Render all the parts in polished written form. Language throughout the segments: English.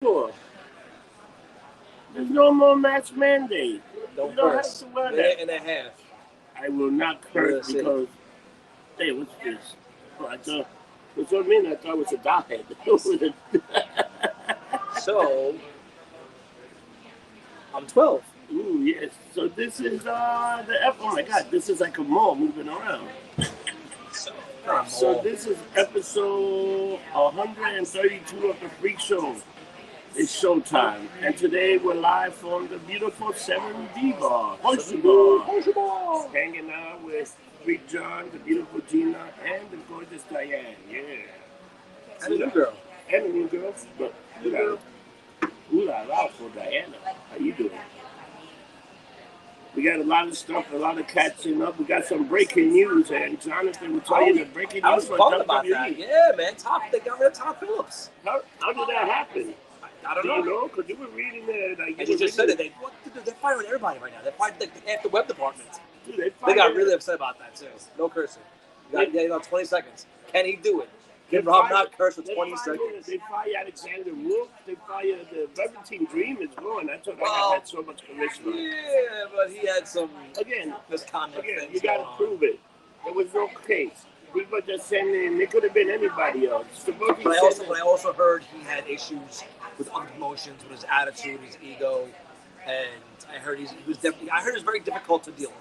for? There's no more mask mandate. Don't you don't curse. have to wear Minute that. and a half. I will not curse because, hey, what's this? Oh, I thought, what's what I mean? I thought it was a dot head. So, I'm 12. Ooh, yes. So this is the F. Oh my God, this is like a mall moving around. So this is episode 132 of the Freak Show. It's showtime, and today we're live from the beautiful 7D bar, hanging out with FreakJonn, the beautiful Gina, and the gorgeous Diane. Yeah, And a new girl. And a new girl, but ooh la la for Diana. How you doing? We got a lot of stuff, a lot of catching up. We got some breaking news, and Jonathan will tell you the breaking news. I was bummed about that. Yeah, man. They got rid of Todd Phillips. How did that happen? I don't know. You know, because you were reading there. Like, and you just said it. They're firing everybody right now. They're firing like half the web department. Dude, they got really upset about that, too. No cursing. You got 20 seconds. Can he do it? Can Rob not curse for 20 seconds? They fire Alexander Wolf. They fire the Velveteen Dream is going. I thought that guy had so much charisma. Yeah, but he had some misconduct. Again, you got to prove it. There was no case. People just saying it could have been anybody else. But I also heard he had issues with other promotions, with his attitude, his ego, and I heard it was very difficult to deal with.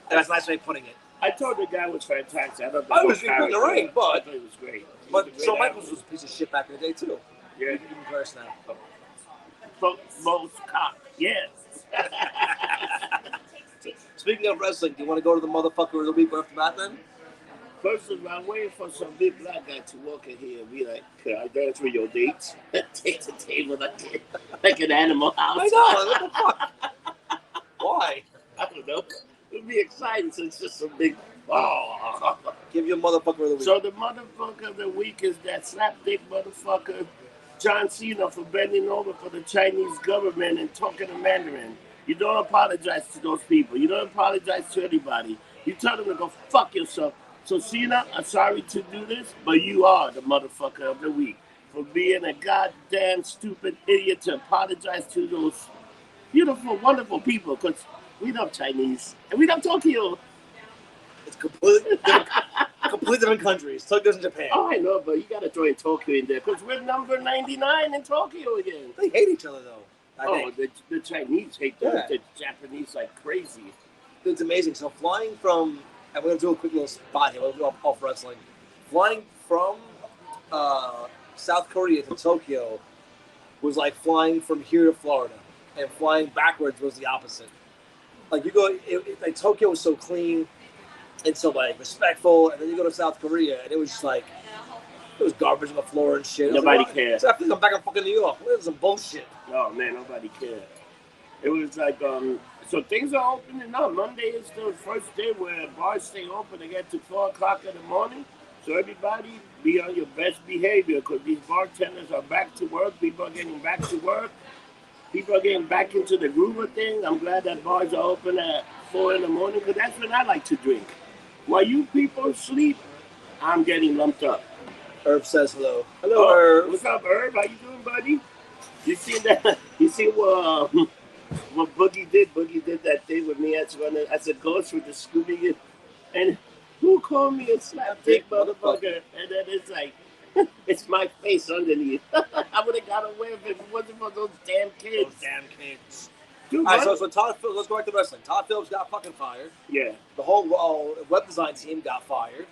And that's a nice way of putting it. I thought the guy was fantastic. I thought he was in the ring, but I thought he was great. But Shawn Michaels was a piece of shit back in the day too. Yeah, even worse now. Most cop, yes. Speaking of wrestling, do you want to go to the motherfucker of the week after that then? First of all, I'm waiting for some big black guy to walk in here and be like, "Can I dance with your dates?" Take the table like an animal house. I know. What the fuck? Why? I don't know. It'll be exciting since it's just a big. Oh. Give you a motherfucker of the week. So the motherfucker of the week is that slapdick motherfucker John Cena for bending over for the Chinese government and talking in Mandarin. You don't apologize to those people. You don't apologize to anybody. You tell them to go fuck yourself. So Cena, I'm sorry to do this, but you are the motherfucker of the week for being a goddamn stupid idiot to apologize to those beautiful, wonderful people, because we love Chinese and we love Tokyo. It's completely different countries. Tokyo's in Japan. Oh, I know, but you got to throw in Tokyo in there because we're number 99 in Tokyo again. They hate each other, though. The Chinese hate the Japanese like crazy. It's amazing. So flying from... And we're going to do a quick little spot here. We'll do off wrestling. Flying from South Korea to Tokyo was like flying from here to Florida. And flying backwards was the opposite. Like, you go... like, Tokyo was so clean and so, like, respectful. And then you go to South Korea, and it was just like... It was garbage on the floor and shit. Nobody cared. So I feel like I'm back in fucking New York. This is some bullshit. Oh, man, nobody cared. It was like... So things are opening up. Monday is the first day where bars stay open again to 4 o'clock in the morning. So everybody be on your best behavior because these bartenders are back to work. People are getting back to work. People are getting back into the groove of things. I'm glad that bars are open at 4 in the morning because that's when I like to drink. While you people sleep, I'm getting lumped up. Herb says hello. Hello, Herb. What's up, Herb? How you doing, buddy? You see that? You see what Boogie did? Boogie did that thing with me as a ghost with the Scooby. And who called me a slapdick motherfucker? And then it's like, it's my face underneath. I would have got away if it wasn't for those damn kids. Dude, all right, so Todd Phillips, let's go back to wrestling. Todd Phillips got fucking fired. Yeah. The whole web design team got fired.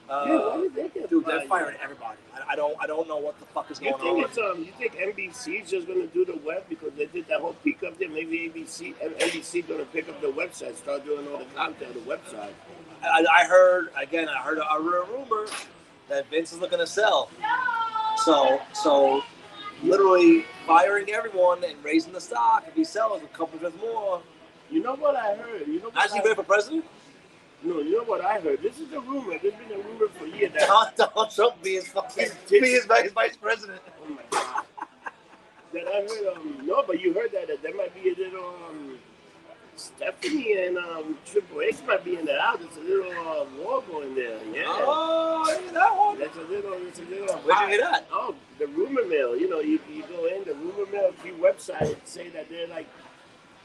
Why did they get fired? They're firing everybody. I don't know what the fuck is going on. You think NBC is just going to do the web because they did that whole peak up there? Maybe NBC going to pick up the website, start doing all the content on the website. I heard a rumor that Vince is looking to sell. So literally firing everyone and raising the stock. If he sells a couple of more. You know what I heard? Actually, ready for president? No, you know what I heard? This is a rumor. There's been a rumor for years that Donald Trump be his vice president. Oh my God. That I heard. No, but you heard that there might be a little Stephanie and Triple H might be in the house. There's a little war going there. Yeah. Oh, that one. It's a little. Where'd you hear that? Oh, the rumor mill. You know, you go in the rumor mill. A few websites say that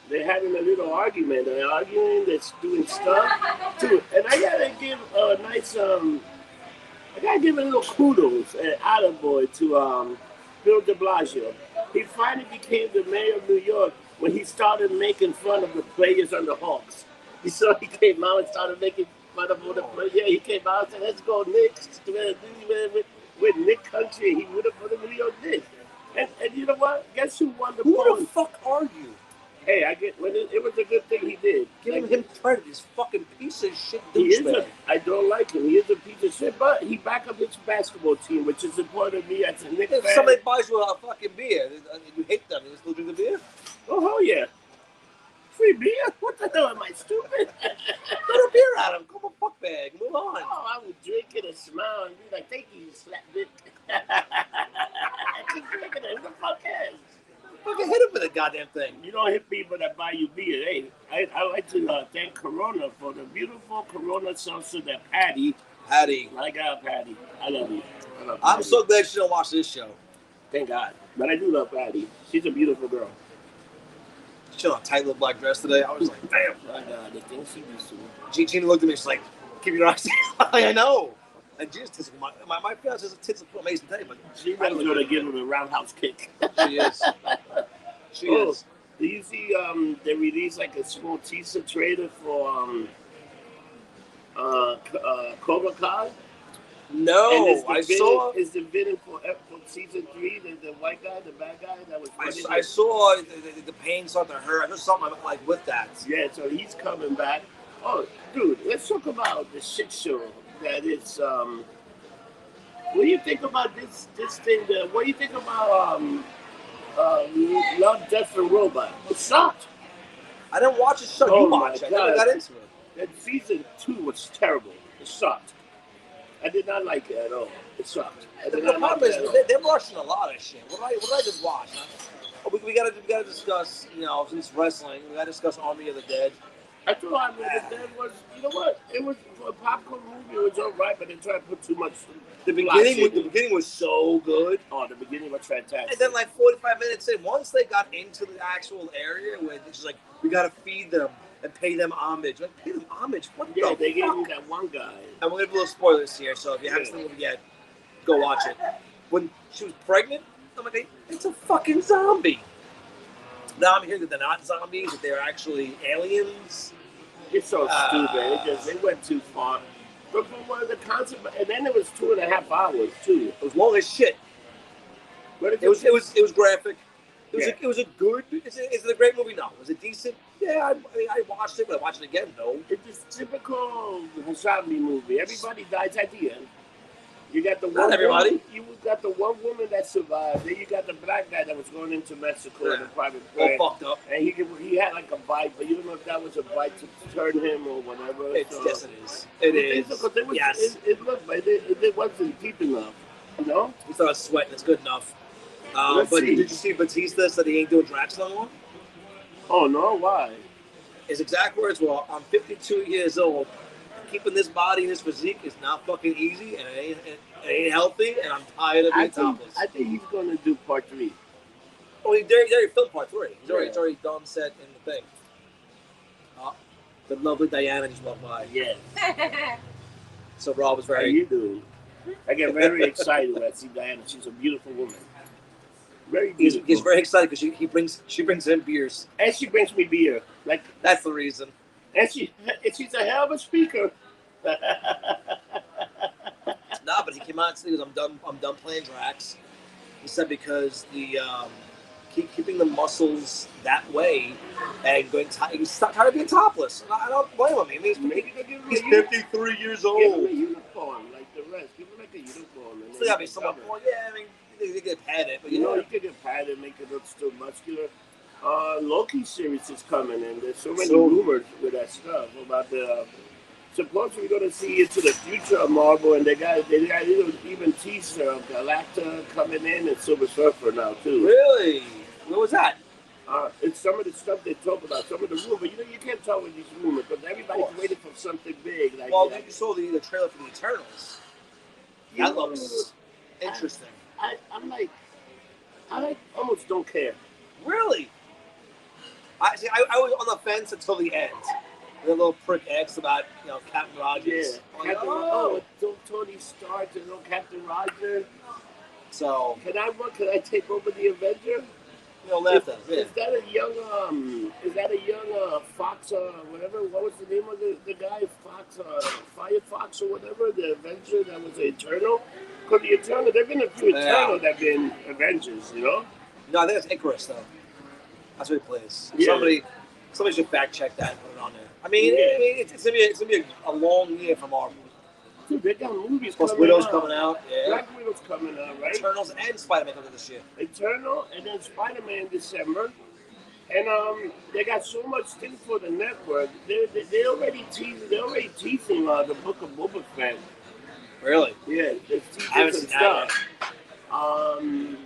they're having a little argument. They're arguing. They're doing stuff too. And I gotta give a nice I gotta give a little kudos and attaboy to Bill de Blasio. He finally became the mayor of New York when he started making fun of the players on the Hawks. He came out and started making fun of all the players. Yeah, he came out and said, let's go Knicks. With Nick Country, he would have put him in New York Knicks. And you know what? Guess who won the poll? Who the fuck are you? Hey, it was a good thing he did. Giving him credit, this fucking piece of shit douchebag. I don't like him. He is a piece of shit, but he backed up his basketball team, which is important to me as a Knicks fan. If somebody buys you a fucking beer, and you hate them, you still drink the beer? Oh, hell yeah. Free beer? What the hell, am I stupid? Throw a beer at him. Come on, fuck bag. Move on. Oh, I would drink it and smile and be like, thank you, you slap dick. I keep drinking it. Who the fuck cares? Fucking hit him with a goddamn thing. You don't hit people that buy you beer. Hey, I like to thank Corona for the beautiful Corona seltzer that Patty. My God, Patty. I love you. I'm so glad she don't watch this show. Thank God. But I do love Patty. She's a beautiful girl. She had a tight little black dress today. I was like, damn. My God, the things she used to. Gina looked at me. She's like, keep your eyes. I know. And Gina's my fiance's tits look amazing today, but she's going to give him a roundhouse kick. She is. She is. Do you see they released like a small teaser trailer for Cobra Kai? No, I saw. Is the villain for season 3 the white guy, the bad guy that was? I saw the pain start to hurt. I saw something like with that. Yeah, so he's coming back. Oh, dude, let's talk about the shit show that is. What do you think about this thing? What do you think about Love, Death, and Robot? It sucked. I didn't watch the show. You watched it. I never got into it. That season 2 was terrible. It sucked. I did not like it at all. It sucked. The problem is they're rushing a lot of shit. What did I just watch? We gotta discuss, since wrestling, we gotta discuss Army of the Dead. I thought Army of the Dead was, you know what? It was for a popcorn movie. It was all right, but they tried to put too much. The beginning was so good. Oh, the beginning was fantastic. And then, like 45 minutes in, once they got into the actual area where it's just like, we gotta feed them and pay them homage. Like, pay them homage? What the fuck? They gave me that one guy. And we're gonna do little spoilers here, so if you haven't seen it yet, go watch it. When she was pregnant, I'm like, it's a fucking zombie. Now I'm hearing that they're not zombies, that they're actually aliens. It's so stupid. They went too far. But what the concept, and then it was 2.5 hours too. It was long as shit. It was graphic. It was a good. Is it a great movie? No. Was it decent? Yeah, I watched it, but I watched it again. No. It's just typical zombie movie. Everybody dies at the end. You got the one. Not everybody. Woman, you got the one woman that survived. Then you got the black guy that was going into Mexico in a private plane. All fucked up. And he had like a bite, but you don't know if that was a bite to turn him or whatever. Yes, it is. It is. Yes. It looked, but it wasn't deep enough. You know. He started sweating. It's good enough. But did you see Batista said he ain't doing Drax no more? Oh no! Why? His exact words were, "I'm 52 years old. Keeping this body and this physique is not fucking easy, and it ain't healthy, and I'm tired of being topless." I think he's gonna do part 3. Oh, he already filmed part 3. It's already done, set in the thing. The lovely Diana just walked by. Yes. So Rob was very. How you doing? I get very excited when I see Diana. She's a beautiful woman. Very beautiful. He's very excited because she brings him beers. And she brings me beer. Like that's the reason. And she's a hell of a speaker. Nah, but he came out and said, I'm done playing Drax. He said because the keeping the muscles that way and he's tired of being topless. I don't blame him. I mean, he's 53 years old. Give him a uniform like the rest. Give him like a uniform. Still gotta be somewhat more. Yeah, I mean, they get padded, but you could get padded, make it look still muscular. Loki series is coming, and there's so many rumors with that stuff about the. Supposedly, we're going to see into the future of Marvel, and they got even teaser of Galacta coming in and Silver Surfer now too. Really? What was that? It's some of the stuff they talk about, some of the rumors. You know, you can't tell with these rumors because everybody's waiting for something big. Like, well, you saw the trailer for the Eternals. That looks interesting. I almost don't care. Really? I was on the fence until the end. The little prick asked about, Captain Rogers. Yeah. Tony Stark and Captain Rogers. So can I take over the Avenger? Left us. Yeah. Is that a young Fox whatever? What was the name of the guy? Fox Firefox or whatever? The Avenger that was the Eternal. Because the Eternal, there've been a few Eternal that've been Avengers, No, I think it's Icarus though. That's what he plays. Yeah. Somebody should fact check that and put it on there. I mean, it's gonna be a long year for Marvel. Dude, they got movies plus coming Widow's out. coming out. Yeah. Black Widow's coming out, right? Eternals and Spider-Man coming this year. Eternal and then Spider-Man in December. And they got so much things for the network. They already teasing the Book of Boba Fett. Really? Yeah, they're I haven't teasing seen some that stuff.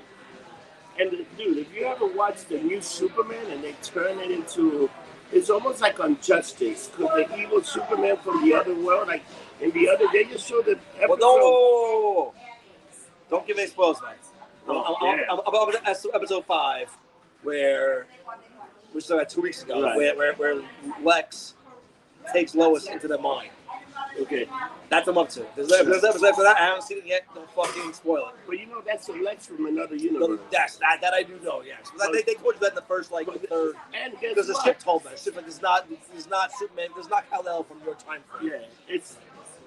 And dude, if you ever watched the new Superman and they turn it into, it's almost like Injustice, because the evil Superman from the other world, like in the other, they just showed the episode. Well, no, don't give me spoilers, man. I'm about episode 5, which was about 2 weeks ago, right. where Lex takes Lois into the mine. Okay. That's I'm up to. There's episode for that. I haven't seen it yet. Don't fucking spoil it. But that's a Lex from another universe. Yes, that I do know. Yes, they told you that in the first third. And because the ship told me it's not Superman. It's not Kal-El from your time frame. Yeah, it's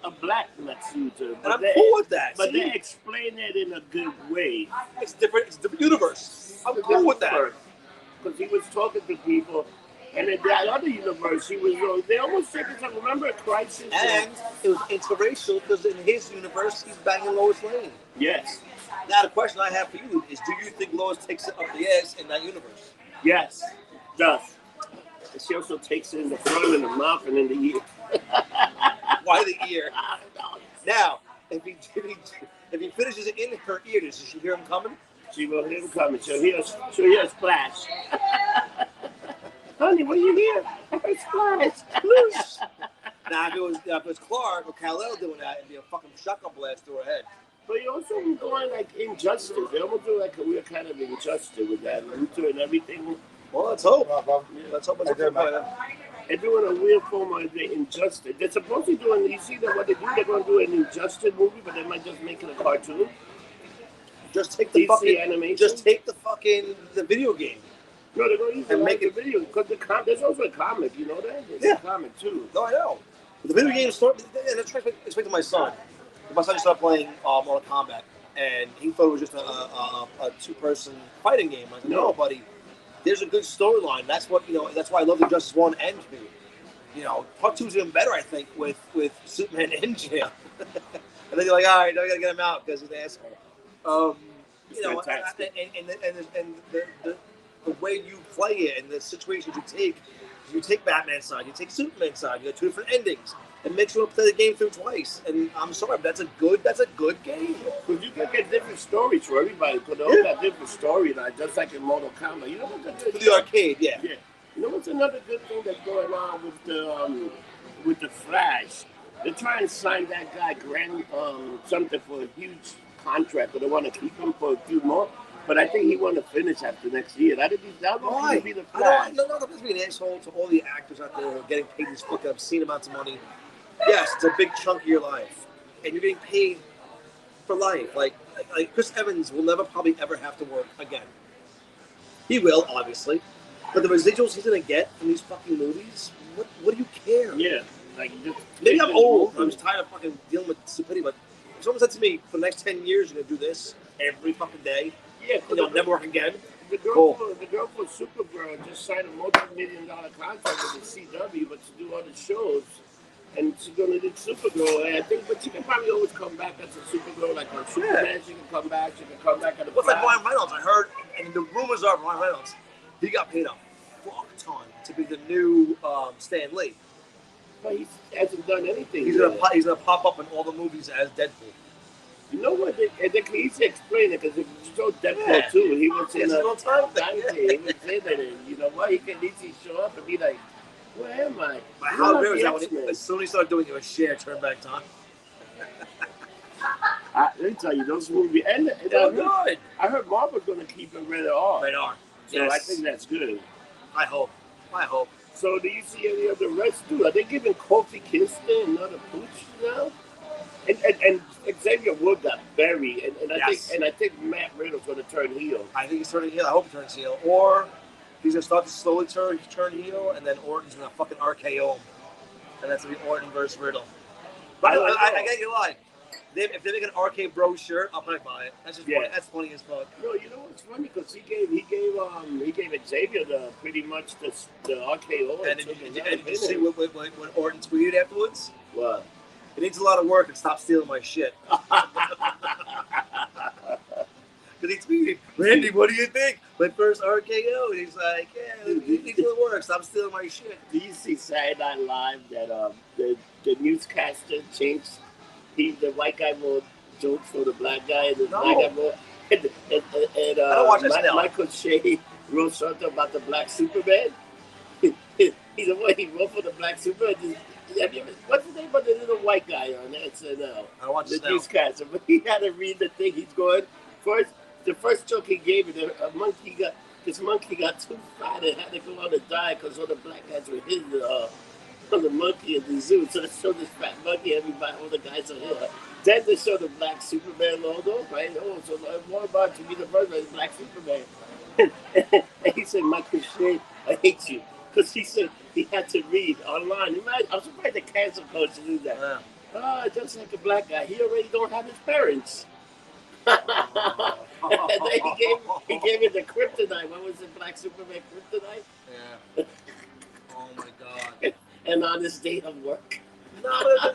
a black Lex Luthor. And I'm cool with that. But they explain it in a good way. It's different. It's a different universe. I'm cool with that. Because he was talking to people. And in that other universe, they almost said this. Remember Crisis? And it was interracial because in his universe, he's banging Lois Lane. Yes. Now, the question I have for you is, do you think Lois takes it up the ass in that universe? Yes, does. And she also takes it in the front, in the mouth, and in the ear. Why the ear? I don't know. Now, if he finishes it in her ear, does she hear him coming? She will hear him coming. She'll hear a splash. Honey, what you hear? I heard splash. Now, if it was Clark or Kal-El doing that, it'd be a fucking shotgun blast through her head. But you also going like Injustice. They almost do like a weird kind of Injustice with that Luthor and everything. Well, let's hope. Let's hope it's They're doing a weird form of the Injustice. They're supposed to be doing, you see that what they do, they're going to do an Injustice movie, but they might just make it a cartoon. Just take the animation. Just take the video game. No, they're going to use it like the video because there's also a comic. You know that? There's a comic too. No, I know. The video game story, and that's what I explained to my son. My son just started playing Mortal Kombat, and he thought it was just a two-person fighting game. I said, no, buddy. There's a good storyline. That's what That's why I love the Justice 1 and 2. Part 2 is even better, I think, with Superman in jail. And then you're like, all right, now I gotta get him out because he's an asshole. The way you play it and the situations you take Batman's side, you take Superman's side. You got 2 different endings. It makes you want to play the game through twice. And I'm sorry, but that's a good game. Because you can get different stories for everybody. Because they all got different storylines, just like in Mortal Kombat. You know what's for the arcade, yeah. You know what's another good thing that's going on with the Flash? They're trying to sign that guy something for a huge contract, but they want to keep him for a few more. But I think he want to finish after next year. That would be the Flash. No, let's be an asshole to all the actors out there who are getting paid these fucking obscene amounts of money. Yes, it's a big chunk of your life, and you're getting paid for life. Like Chris Evans will never probably ever have to work again. He will, obviously, but the residuals he's gonna get from these fucking movies, what do you care? Yeah, maybe I'm old. I'm just tired of fucking dealing with stupidity. But if someone said to me, for the next 10 years, you're gonna do this every fucking day. Yeah, never work again. The girl for Supergirl just signed a multi-million-dollar contract with the CW, but to do other shows, and she's gonna do Supergirl. And I think, but she can probably always come back as a Supergirl, like on Superman. She can come back. She can come back at the. What's like Ryan Reynolds? I heard, and the rumors are Ryan Reynolds. He got paid a fuck ton to be the new Stan Lee. But he hasn't done anything. He's gonna pop up in all the movies as Deadpool. You know what? They can easily explain it because it's so Deadpool Yeah. too. He was in It's a a time time thing. he was in it, and you know what? He can easily show up and be like, "Where am I?" But You how know, rare is the that when X-Men. as soon as he started doing a share turn back time? Let me tell you, those movies, and They were good. I heard Marvel's going to keep it rated R. Right on. So I think that's good. I hope. So do you see any of the rest too? Are they giving Kofi Kingston another push now? And Xavier Wood got buried, and I think Matt Riddle's going to turn heel. I think he's turning heel. I hope he turns heel. Or he's going to start to slowly turn heel, and then Orton's going to fucking RKO him. And that's going to be Orton versus Riddle. But I get you lie. If they make an RK Bro shirt, I'll probably buy it. That's just funny. That's funny as fuck. No, you know what's funny? Because he gave Xavier pretty much the RKO. And did you see what Orton tweeted afterwards? What? It needs a lot of work and stop stealing my shit. Because he tweeted, Randy, what do you think? My first RKO. And he's like, yeah, it needs a little work. Stop stealing my shit. Do you see Saturday Night Live that the newscaster changed? The white guy wrote jokes for the black guy, and the black guy wrote. And I don't watch that now. Michael Shea wrote something about the black Superman. He's the one he wrote for the black Superman. What's the name of the little white guy on SNL? I don't watch the newscaster, but he had to read the thing. He's going first. The first joke he gave it, this monkey got too fat and had to go on a diet because all the black guys were hitting the monkey in the zoo. So they showed this fat monkey, all the guys are here. Then they showed the black Superman logo, right? Oh, so more about to be the first one, black Superman. And he said, Michael Shea, I hate you. Because he said he had to read online. I'm surprised the cancer coach did that. Yeah. Just like a black guy, he already don't have his parents. And then he gave it the kryptonite. What was it, Black Superman kryptonite? Yeah. Oh my God. And on his day of work. No,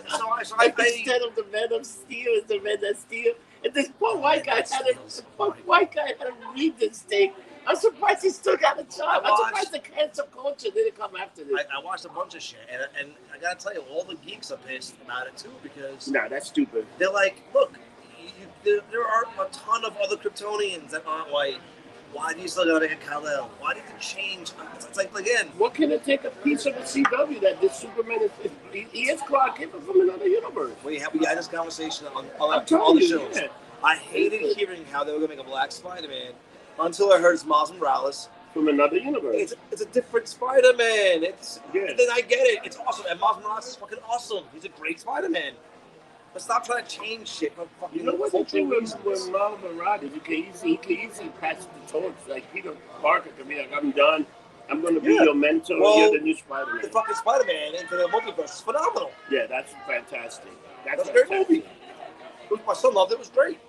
so I instead of the Man of Steel, it's the Man of Steel. And this poor white guy had to read this thing. I'm surprised he still got a job. I'm surprised the cancer culture didn't come after this. I watched a bunch of shit, and I gotta tell you, all the geeks are pissed about it too because. Nah, that's stupid. They're like, look, there are a ton of other Kryptonians that aren't white. Why do you still gotta make a Kal-El? Why did it change? It's like, again. What can it take a piece of the CW that this Superman he is Clark Kent from another universe? We had this conversation on all the shows. Yeah. I hated hearing how they were gonna make a black Spider-Man until I heard it's Miles Morales from another universe. It's a different Spider-Man. Then I get it. It's awesome, and Miles Morales is fucking awesome. He's a great Spider-Man. But stop trying to change shit for fucking. You know what the thing with Miles Morales? He can easily pass the torch. Like Peter Parker can be like, I'm done. I'm going to be your mentor. You're the new Spider-Man. The fucking Spider-Man into the multiverse is phenomenal. Yeah, that's fantastic. That's a great movie. My son loved it. It was great.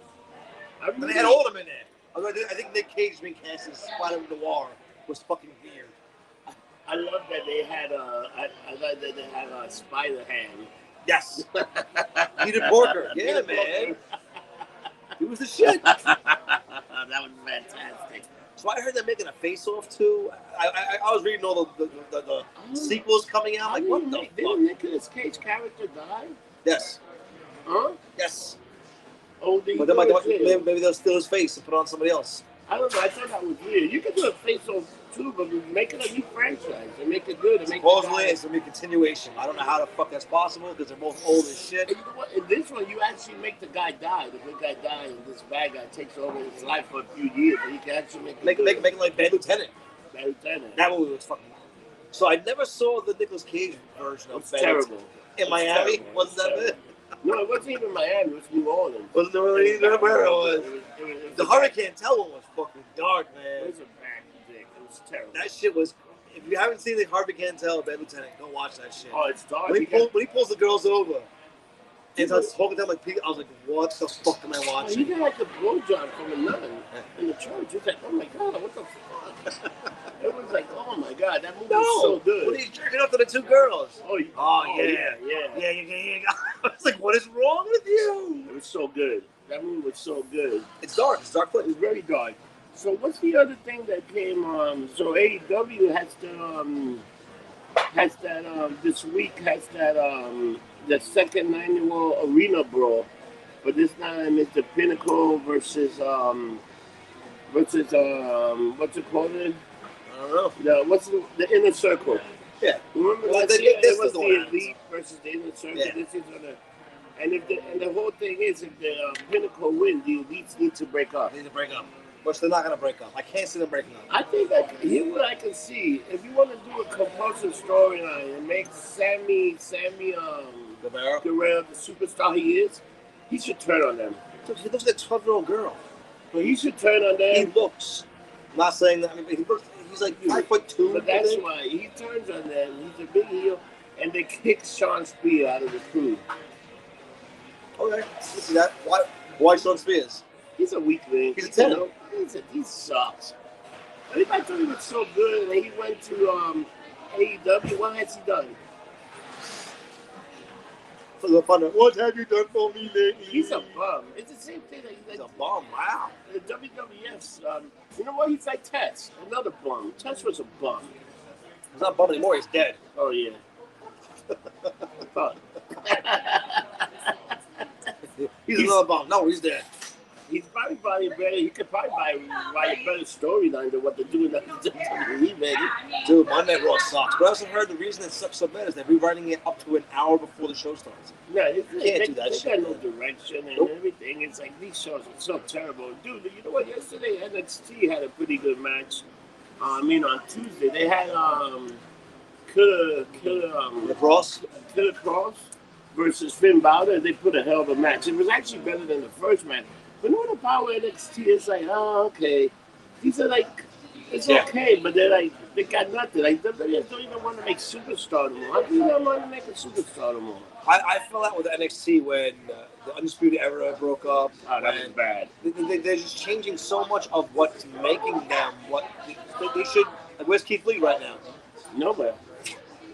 And they had all of them in there. I think Nick Cage being cast as Spider-Man Noir was fucking weird. I love that they had a Spider-Ham. Yes. Peter Porker. Yeah, man. He was the shit. That was fantastic. So I heard they're making a face-off too. I was reading all the sequels coming out. Like, what the fuck? Didn't Nicolas Cage character die? Yes. Huh? Yes. Oh, but maybe they'll steal his face and put on somebody else. I don't know. I thought that was weird. You can do a face-off too, but make it a new franchise and make it good. Supposedly, it's going to be a continuation. I don't know how the fuck that's possible because they're both old as shit. And you know what? In this one, you actually make the guy die. The good guy dies, and this bad guy takes over his life for a few years. But you can actually make it like Bad Lieutenant. Bad Lieutenant. That movie was fucking. So I never saw the Nicolas Cage version of Bad terrible. In Miami, wasn't that it? No, it wasn't even Miami. It was New Orleans. Wasn't really even where it was. The Hurricane Tell one was fucking dark, man. It was a bad dick. It was terrible. That shit was. If you haven't seen the Harvey Keitel, Bad Lieutenant, go watch that shit. Oh, it's dark. When he pulls the girls over and starts talking to them like, I was like, what the fuck am I watching? He did like a blowjob from a nun in the church. It's like, oh my god, what the fuck? It was like, oh my god, that movie was so good. When he's jerking up to the two girls. Yeah. I was like, what is wrong with you? It was so good. That movie was so good. It's dark. It's dark. It's very dark. So what's the other thing that came? So AEW this week has that the second annual Arena Brawl but this time it's the Pinnacle versus what's it called? I don't know. The Inner Circle? Yeah. Remember Well, last year it was the the Elite versus the Inner Circle. Yeah. This is and the whole thing is if the Pinnacle win, the Elites need to break up. They need to break up. Which they're not going to break up. I can't see them breaking up. I think here's what I can see. If you want to do a compulsive storyline and make Sammy Guevara the superstar he is, he should turn on them. He looks like a 12-year-old girl. But he should turn on them. He looks. I'm not saying that. I mean, he looks. He's like 5'2". But that's why he turns on them. He's a big heel, and they kick Sean Spear out of the crew. Okay, you see that? Why Sean Spears? He's a weakling. He's a 10. He sucks. Everybody thought he was so good, and he went to AEW. What has he done? For the fun of, what have you done for me lately? He's a bum. It's the same thing. He's a bum. Wow. The WWF's, you know what? He's like Tess, another bum. Tess was a bum. He's not a bum anymore. He's dead. Oh yeah. Fuck. He's another bum. No, he's dead. He's probably better. He could probably write a better storyline than what they're doing at the WWE, baby. Dude, Monday Raw sucks. But I also heard the reason it sucks so bad is they're rewriting it up to an hour before the show starts. No, you can't do that they shit. got no direction and everything. It's like these shows are so terrible. Dude, you know what? Yesterday NXT had a pretty good match. On Tuesday they had Killer Cross versus Finn Balor. They put a hell of a match. It was actually better than the first match. But you know the power of NXT is like, oh, okay. These are like, it's okay, but they're like, they got nothing. Like, they don't even want to make superstar no more. How do you not want to make a superstar no more? I feel that with NXT when the Undisputed Era broke up. Oh, that was bad. They're just changing so much of what's making them what they should. Like, where's Keith Lee right now? Nowhere.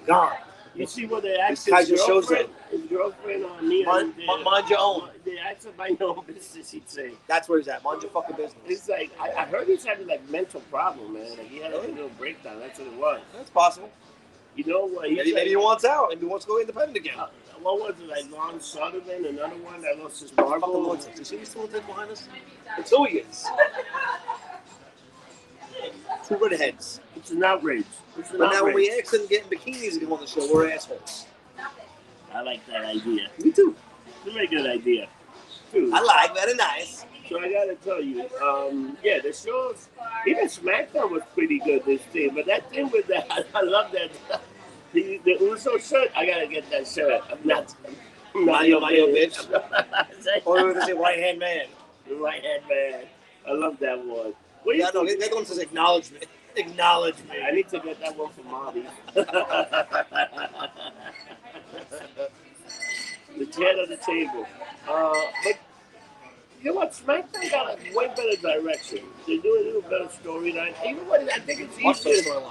Gone. You see what they asked his girlfriend on me. Mind your own. They asked him mind your own business, he'd say. That's where he's at. Mind your fucking business. It's like, I heard he's having like mental problem, man. Like he had like a little breakdown. That's what it was. That's possible. You know what? Maybe he wants out. Maybe he wants to go independent again. What was it, like Lon Sullivan, another one that lost his marble? You see he's still behind us? That's who he is. Two redheads. It's an outrage. But now when we ask them to get in bikinis and go on the show, we're assholes. I like that idea. Me too. It's a very good idea. Dude. I like very nice. So I gotta tell you, the shows, even SmackDown was pretty good this thing, but that thing with that, I love that. The Uso shirt, I gotta get that shirt. I'm not your bitch. Or they say right hand man. The right hand man. I love that one. That one says acknowledgement. Acknowledge me. I need to get that one from Marty. The chair on the table. But you know what? SmackDown got a way better direction. They're doing a little better storyline. Even when I think it's easier.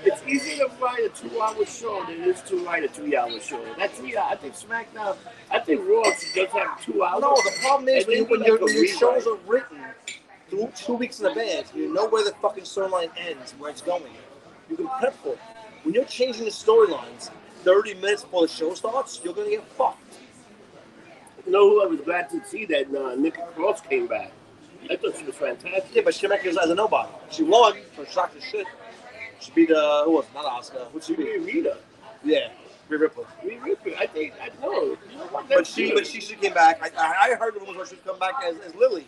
It's easier to write a 2-hour show than it is to write a 3-hour show. That 3 hours. I think SmackDown. I think Raw should have 2 hours. No, the problem is when your shows are written 2 weeks in advance, you know where the fucking storyline ends, where it's going. You can prep for it. When you're changing the storylines 30 minutes before the show starts, you're going to get fucked. You know who I was glad to see that Nikki Cross came back. I thought she was fantastic. Yeah, but she came back as a nobody. She won for shock as shit. She beat, who was it? Not Asuka. Who'd she beat? Rita. Yeah, Rhea Ripley. Rhea Ripley. I know. You know what? But she came back. I heard the rumors where she'd come back as Lily.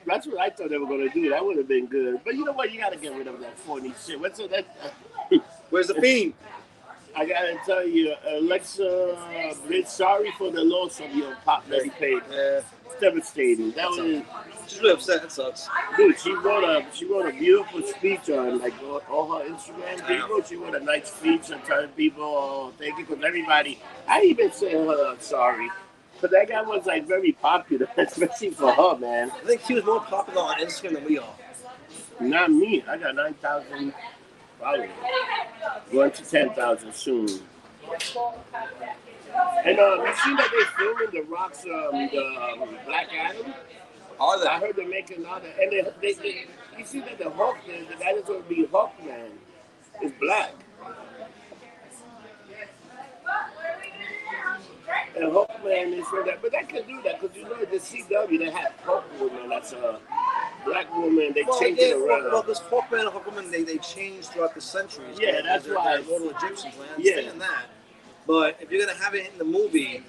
That's what I thought they were going to do. That would have been good. But you know what? You got to get rid of that phony shit. Where's the Fiend? I got to tell you, Alexa Bliss, sorry for the loss of your Pop Betty Page. Yeah. It's devastating. She's really upset. That sucks. Dude, she wrote a beautiful speech on like all her Instagram people. She wrote a nice speech and telling people, oh, thank you, because everybody. I even said her sorry. But that guy was like very popular, especially for her, man. I think she was more popular on Instagram than we are. Not me. I got 9,000 followers. Going to 10,000 soon. And you see that they're filming The Rock's the Black Adam? Are they? I heard they're making another. And they you see that the Hulk, the guy that's going to be Hulk Man, is black. And Hulk Hawkman is for that, but they can do that because you know the CW they have Hawkwoman, that's a black woman. They change it around. Well, this Hawkman and Hawkwoman they changed throughout the centuries. Yeah, that's why. They're immortal Egyptians. I understand that. But if you're gonna have it in the movie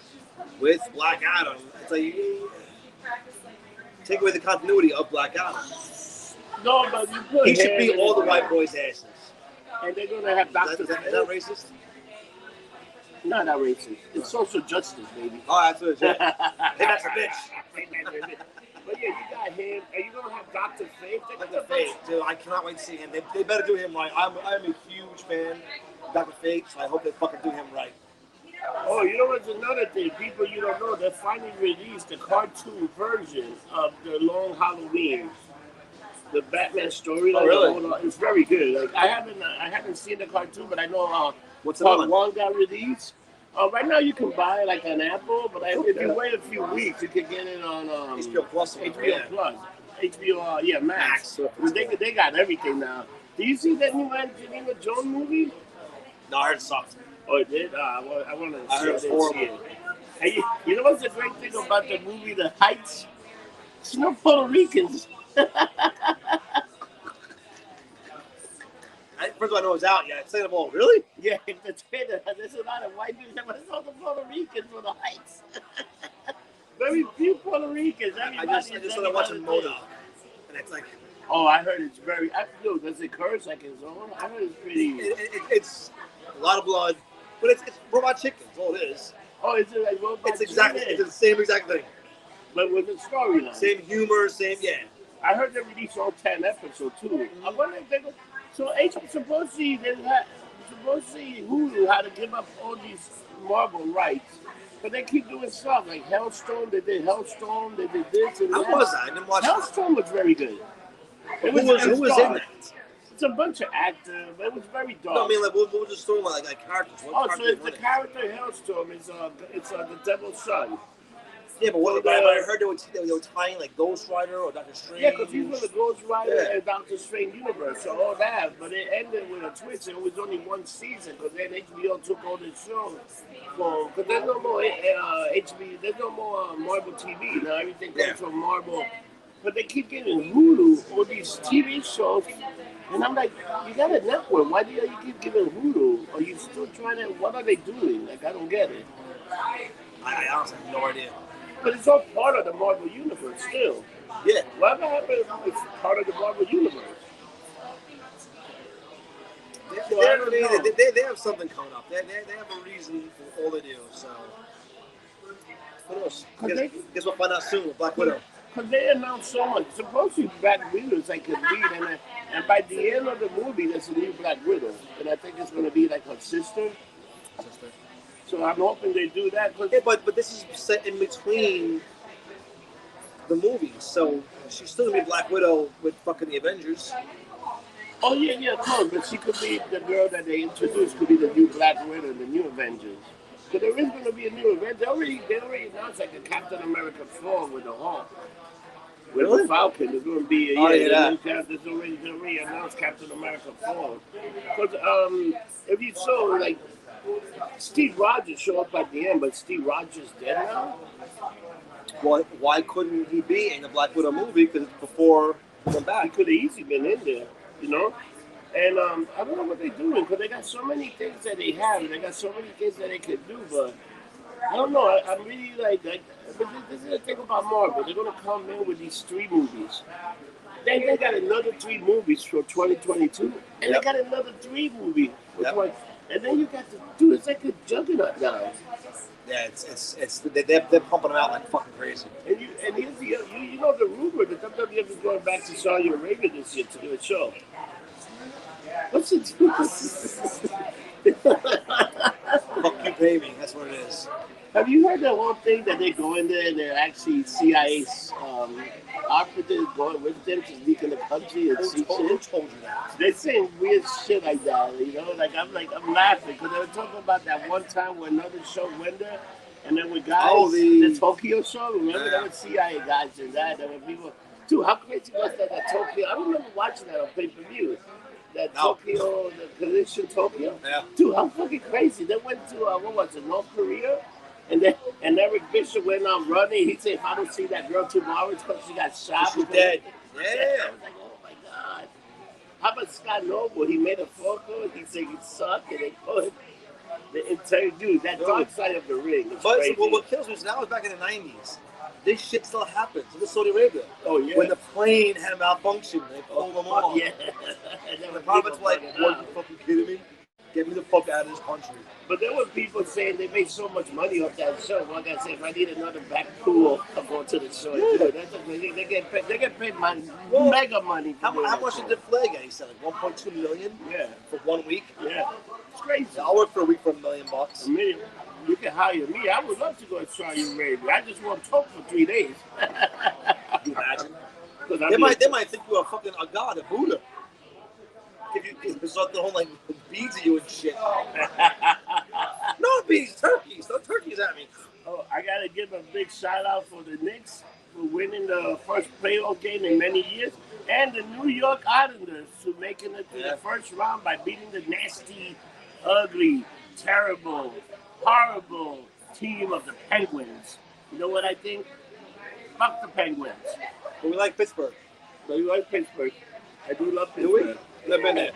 with Black Adam, it's like you take away the continuity of Black Adam. No, but you put he should be all the white boys' asses. And they're gonna have Dr. Is that racist? Not that racist. It's social justice, baby. Oh, that's what it is. Hey, that's a bitch. But yeah, you got him. Are you gonna have Dr. Fate? Dr. Fate, dude, I cannot wait to see him. They better do him right. I'm a huge fan of Dr. Fate, so I hope they fucking do him right. Oh, you know what's another thing? People you don't know, they finally released the cartoon version of the Long Halloween. The Batman story. Oh, really? It's very good. Like I haven't seen the cartoon, but I know what's it on? One got released. Right now you can buy it like on Apple, but if you wait a few weeks, you can get it on HBO Plus. HBO Plus. HBO, Max. They got everything now. Do you see that new Angelina Jones movie? No, I heard it sucked. Oh, it did? I want to see it. I heard it was horrible. Hey, you know what's the great thing about the movie The Heights? There's no Puerto Ricans. First of all, I know it's out yet. Second of all, really? Yeah, the trailer. There's a lot of white people, but it's all the Puerto Ricans for The Heights. Very few Puerto Ricans. I just started watching MFOW, and it's like... Oh, I heard it's very... does it curse like his own? I heard it's pretty... It's a lot of blood, but it's robot chicken. That's all it is. Oh, is it like robot chicken? It's the same exact thing. But with the storyline. Same humor, I heard they released all 10 episodes, too. I wonder if they go... So, supposedly Hulu had to give up all these Marvel rights, but they keep doing stuff like Hellstorm. They did Hellstorm. They did this and that. How was that? I didn't watch Hellstorm was very good. Who was in that? It's a bunch of actors, but it was very dark. No, I mean, like, what was the storyline? Like characters? So it's the character Hellstorm. It's the Devil's Son. Yeah, but what? I heard they were tying like Ghost Rider or Doctor Strange. Yeah, because he's from the Ghost Rider and Doctor Strange universe, so all that. But it ended with a twist. It was only one season because then HBO took all the shows. Because there's no more HBO. There's no more Marvel TV now. Everything comes from Marvel. But they keep giving Hulu all these TV shows, and I'm like, you got a network. Why do you keep giving Hulu? Are you still trying to? What are they doing? Like I don't get it. I honestly have no idea. But it's all part of the Marvel Universe still. Yeah. Whatever happened if it's part of the Marvel Universe? They have something coming up. They have a reason for all they do. So, what else? Guess we'll find out soon with Black Widow. Because they announced so much. Supposedly Black Widow is like a lead, and by the end of the movie, there's a new Black Widow. And I think it's going to be like her sister. So I'm hoping they do that. Yeah, but this is set in between the movies, so she's still gonna be Black Widow with fucking the Avengers. Oh yeah, no, but she could be the girl that they introduced. Could be the new Black Widow, the new Avengers. Because there is gonna be a new Avenger. They already announced like a Captain America 4 with the Hulk. With the Falcon, there's going to be there's already announced Captain America 4. Because if you saw like. Steve Rogers showed up at the end, but Steve Rogers dead now? Why couldn't he be in the Black Widow movie? Because before he went back. He could have easily been in there, you know? And I don't know what they're doing, because they got so many things that they have, and they got so many things that they could do, but I don't know. I'm really but this is the thing about Marvel. They're going to come in with these 3 movies. Then they got another 3 movies for 2022, and they got another 3 movies for 2022. And then you got to do it's like a juggernaut now. Yeah, they're pumping them out like fucking crazy. And here's you know the rumor that WWF is going back to Saudi Arabia this year to do a show. What's it do? Fuck you, pay me. That's what it is. Have you heard the whole thing that they go in there and they're actually CIA operatives going with them to leak in the country and see shit? Who told you that? They're saying weird shit like that, you know? I'm laughing because they were talking about that one time when another show went there and then with guys, the Tokyo show, remember? There were CIA guys and that. There were people, dude, how crazy was that Tokyo? I remember watching that on pay-per-view. Tokyo, the collision Tokyo. Yeah. Dude, how fucking crazy. They went to, North Korea? And Eric Bishop went on running. He said, if I don't see that girl tomorrow, it's because she got shot. She's dead. Yeah. I was like, oh my God. How about Scott Noble? He made a phone call. He said he sucked, and they called the entire dude. That dark side of the ring. But what kills me is now it's back in the 90s. This shit still happens. Look at Saudi Arabia. Oh, yeah. When the plane had a malfunction, they pulled them off. Yeah. And the prophet's like, what, you fucking kidding me? Get me the fuck out of this country. But there were people saying they made so much money off that show. Like I said, if I need another back pool, I'll go to the show. Yeah. They get paid mega money. How much did the flag get? He said like 1.2 million. Yeah. For 1 week. Yeah. It's crazy. Yeah, I'll work for a week for $1 million. $1 million. You can hire me. I would love to go to Saudi Arabia. I just want to talk for 3 days. Can you imagine? They might think you're a god, a Buddha. If you start the whole like beads of you and shit. No beads, turkeys. No turkeys at me. Oh, I gotta give a big shout out for the Knicks for winning the first playoff game in many years, and the New York Islanders for making it to the first round by beating the nasty, ugly, terrible, horrible team of the Penguins. You know what I think? Fuck the Penguins. But we like Pittsburgh. So you like Pittsburgh? I do love Pittsburgh. Do we? Never been there.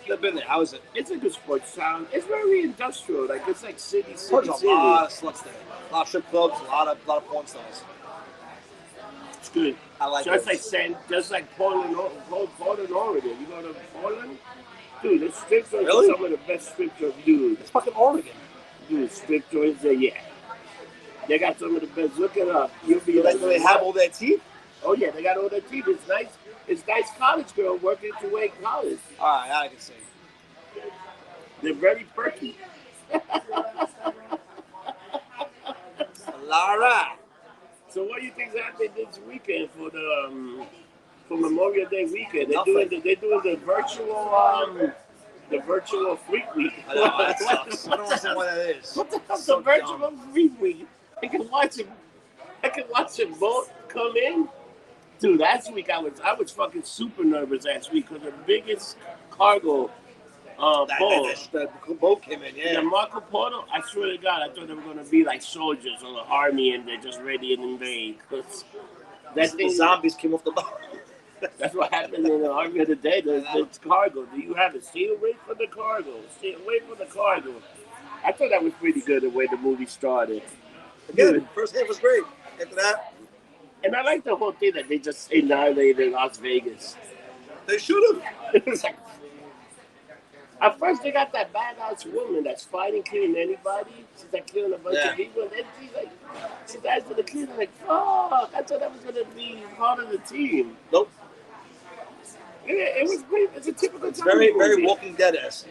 Never been there. How is it? It's a good sports town. It's very industrial. Like it's like city. There's a lot of sluts there. A lot of strip clubs. A lot of porn stars. It's good. I like just like Portland, Oregon. You go to Portland, dude. The strip joints are some of the best strip joints, dude. It's fucking Oregon. Dude, strip joints there, yeah. They got some of the best. Look it up. You'll be like, do they have all their teeth? Oh yeah, they got all their teeth. It's nice. It's nice college girl working its way in college. All right, I can see. They're very perky. All right. So what do you think's happening this weekend for the for Memorial Day weekend? They're doing the virtual Freak Week. I know, that sucks. I don't understand what that is. What the hell's the virtual Freak Week? I can watch them both come in. Dude, last week I was fucking super nervous last week because the biggest cargo boat came in, yeah. The Marco Polo, I swear to God, I thought they were going to be like soldiers or the army and they're just ready to invade. The zombies came off the boat. That's what happened in the army of the day. It's cargo. Do you have it? Stay away from the cargo. Stay away from the cargo. I thought that was pretty good the way the movie started. Again, first half was great. After that. And I like the whole thing that they just annihilated Las Vegas. They should have. It was like, at first they got that badass woman that's fighting, killing anybody. She's like killing a bunch of people. And then she's dies for the kids. Like, fuck, I thought that was going to be part of the team. Nope. It was great. It's a typical It's very, very Walking Dead-esque.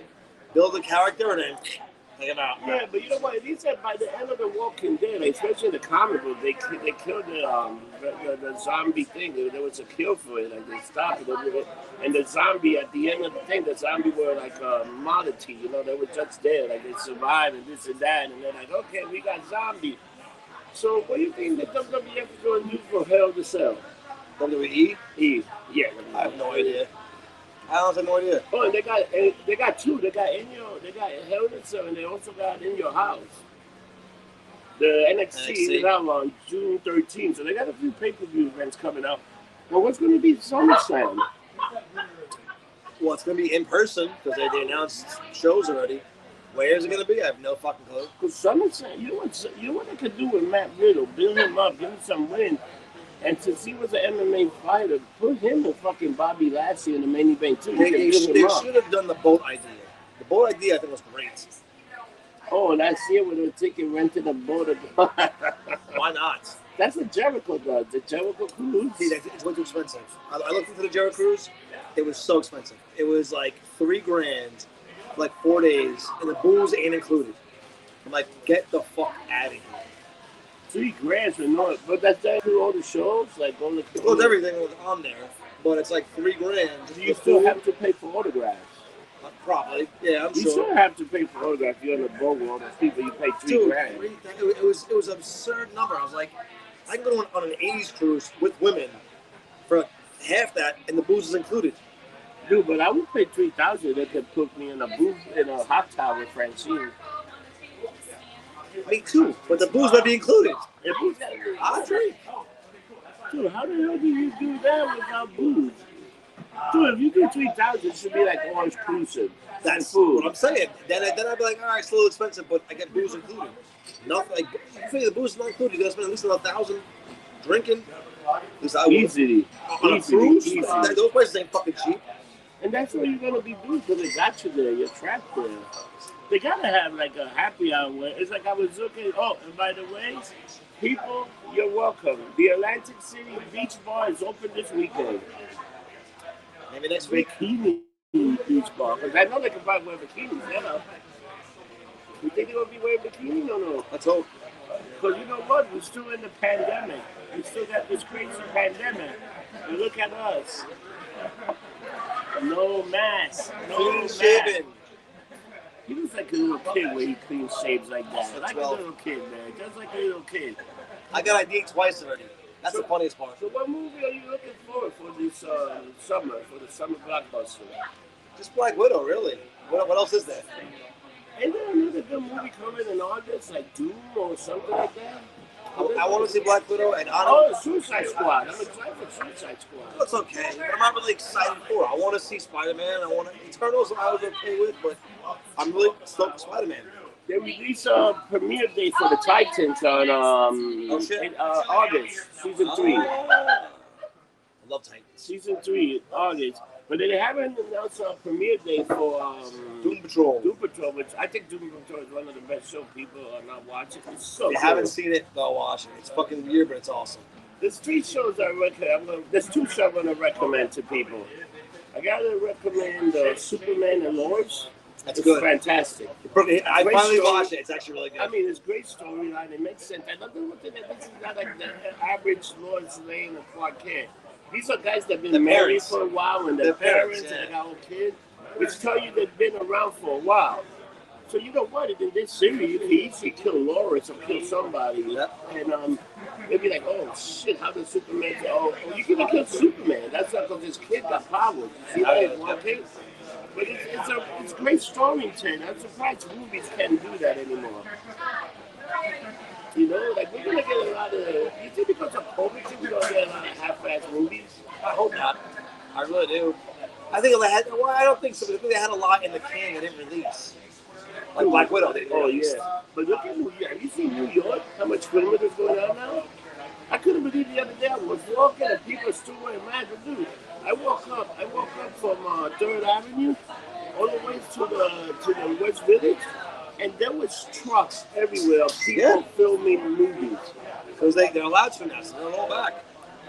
Build a character and then take him out. Yeah, but you know what? At least by the end of the Walking Dead, especially in the comic book, they killed the zombie thing. There was a kill for it. Like they stopped it. And the zombie at the end of the thing, the zombie were like a moddity. You know, they were just there. Like they survived and this and that. And they're like, okay, we got zombie. So what do you think that WWF is going to do for Hell to Sell? WWE? Yeah. I have no idea. I have no idea. Oh, and they got two. They got Hell in Cell, and they also got In Your House. The NXT is out on June 13th, so they got a few pay-per-view events coming out. Well, what's going to be SummerSlam? Well, it's going to be in person because they announced shows already. Where is it going to be? I have no fucking clue. Because SummerSlam, you know what they could do with Matt Riddle? Build him up, give him some win. And since he was an MMA fighter, put him and fucking Bobby Lashley in the main event too. They should have done the boat idea. The boat idea, I think, was great. Oh, last year when they were taking renting a boat. Why not? That's what Jericho does. The Jericho Cruise. See, it's way too expensive. I looked into the Jericho Cruise. It was so expensive. It was like $3,000, like 4 days, and the booze ain't included. I'm like, get the fuck out of here. $3,000 for no, but that's that through all the shows, like all the. Well, everything was on there, but it's like $3,000. Do you still have to pay for autographs? Probably, yeah, I'm sure. You still have to pay for autographs. You're on the boat with all those people. You pay $3,000. Dude, it was an absurd number. I was like, I can go on an '80s cruise with women for half that, and the booze is included. Dude, but I would pay $3,000. They could put me in a booth in a hot tub with Francine. Me too, but the booze might be included. The booze gotta be. I agree. Dude, how the hell do you do that without booze? Dude, if you do 3,000, it should be like all inclusive. That's food. what I'm saying. Then I'd be like, all right, it's a little expensive, but I get booze included. Nothing. Like, you figure the booze is not included. You gotta spend at least 1,000 drinking. At least I would. Easily. On a cruise, those prices ain't fucking cheap. And that's what you're gonna be doing because they got you there. You're trapped there. They gotta have like a happy hour. It's like I was looking. Oh, and by the way, people, you're welcome. The Atlantic City Beach Bar is open this weekend. Maybe next week. Bikini Beach Bar. Because I know they can probably wear bikinis. Yeah. You think they're gonna be wearing bikinis or no? Let's hope. Because you know what? We're still in the pandemic. We still got this crazy pandemic. And look at us. No mask. No Clean shaven. He looks like a little kid when he clean shaves like that. Like a little kid, man. Just like a little kid. I got ID'd twice already. That's the funniest part. So what movie are you looking for this summer, for the summer blockbuster? Just Black Widow, really. What else is there? Ain't there another good movie coming in August, like Doom or something like that? I want to see Black Widow, and Suicide Squad. I'm excited for Suicide Squad. That's okay. I'm not really excited for it. I want to see Spider-Man. I want to. Eternals I was okay with, but I'm really stoked for Spider-Man. They released a premiere date for the Titans on August, season 3. I love Titans. Season 3, August. But they haven't announced a premiere date for Doom Patrol. Doom Patrol, which I think Doom Patrol is one of the best shows people are not watching. It's so If you haven't seen it, go watch it. It's fucking weird, but it's awesome. There's 3 shows I recommend. There's 2 shows I'm going to recommend to people. I got to recommend Superman and Lois. That's it's good. Fantastic. I finally watched it. It's actually really good. I mean, it's a great storyline. It makes sense. I don't know what this is not like the average Lois Lane or Clark Kent. These are guys that have been married for a while, and their parents and they got a kid, which tell you they've been around for a while. So you know what? In this series, you can easily kill Lois or kill somebody, and they'd be like, "Oh shit, how does Superman?" Oh, you can kill Superman. That's not because this kid got powers. See how he's walking? But it's great storytelling. I'm surprised movies can't do that anymore. You know, like we're gonna get a lot of. You think because of COVID, we're gonna get a lot of half-assed movies? I hope not. I really do. I think they had. Well, I don't think so. I think they had a lot in the can that didn't release. Like Black Widow. Yeah. But look at New York. Have you seen New York? How much filming is going on now? I couldn't believe the other day I was walking and people still wearing masks. Dude, I woke up from 3rd Avenue all the way to the West Village, and there was trucks everywhere of people filming movies. Because they're allowed to now, so they're all back.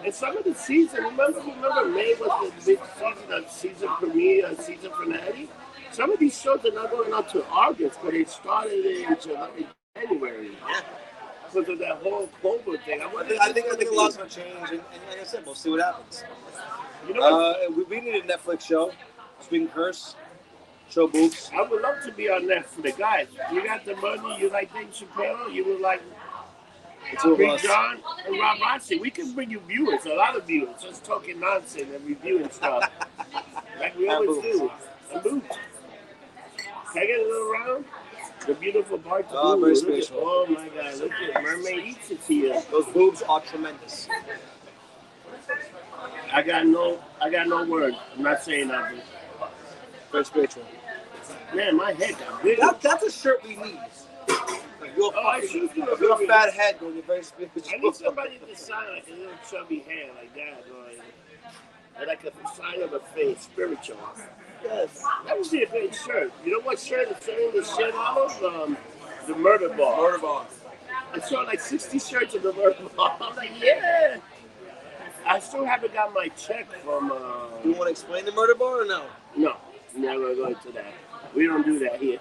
And some of the season, remember May was the big season premiere, season finale? Some of these shows are not going on to August, but they started in January. Yeah. Because of that whole COVID thing. I think a lot's going to change, and like I said, we'll see what happens. You know what? We need a Netflix show. Speaking curse, show boobs. I would love to be on Netflix. Guys, you got the money, you like Dave Chappelle, you would like FreakJonn and Rob. We can bring you viewers, a lot of viewers, just talking nonsense and reviewing stuff. Like we always do. And boobs. Can I get a little round? The beautiful part. Oh, very special. Oh my God! Look at Mermaid Eats It here. Those boobs are tremendous. I got no word. I'm not saying nothing. Very spiritual. Man, my head got big. That's a shirt we need. Like your fat head going to be very spiritual. I need somebody to sign like a little chubby hair like that, or like a sign of a face, spiritual. Yes, that would be a great shirt. You know what shirt is selling the shit out of? The Murder Bar. Murder Bar. I saw like 60 shirts of the Murder Bar. I'm like, yeah. I still haven't got my check from. You want to explain the Murder Bar or no? No, never go into that. We don't do that here.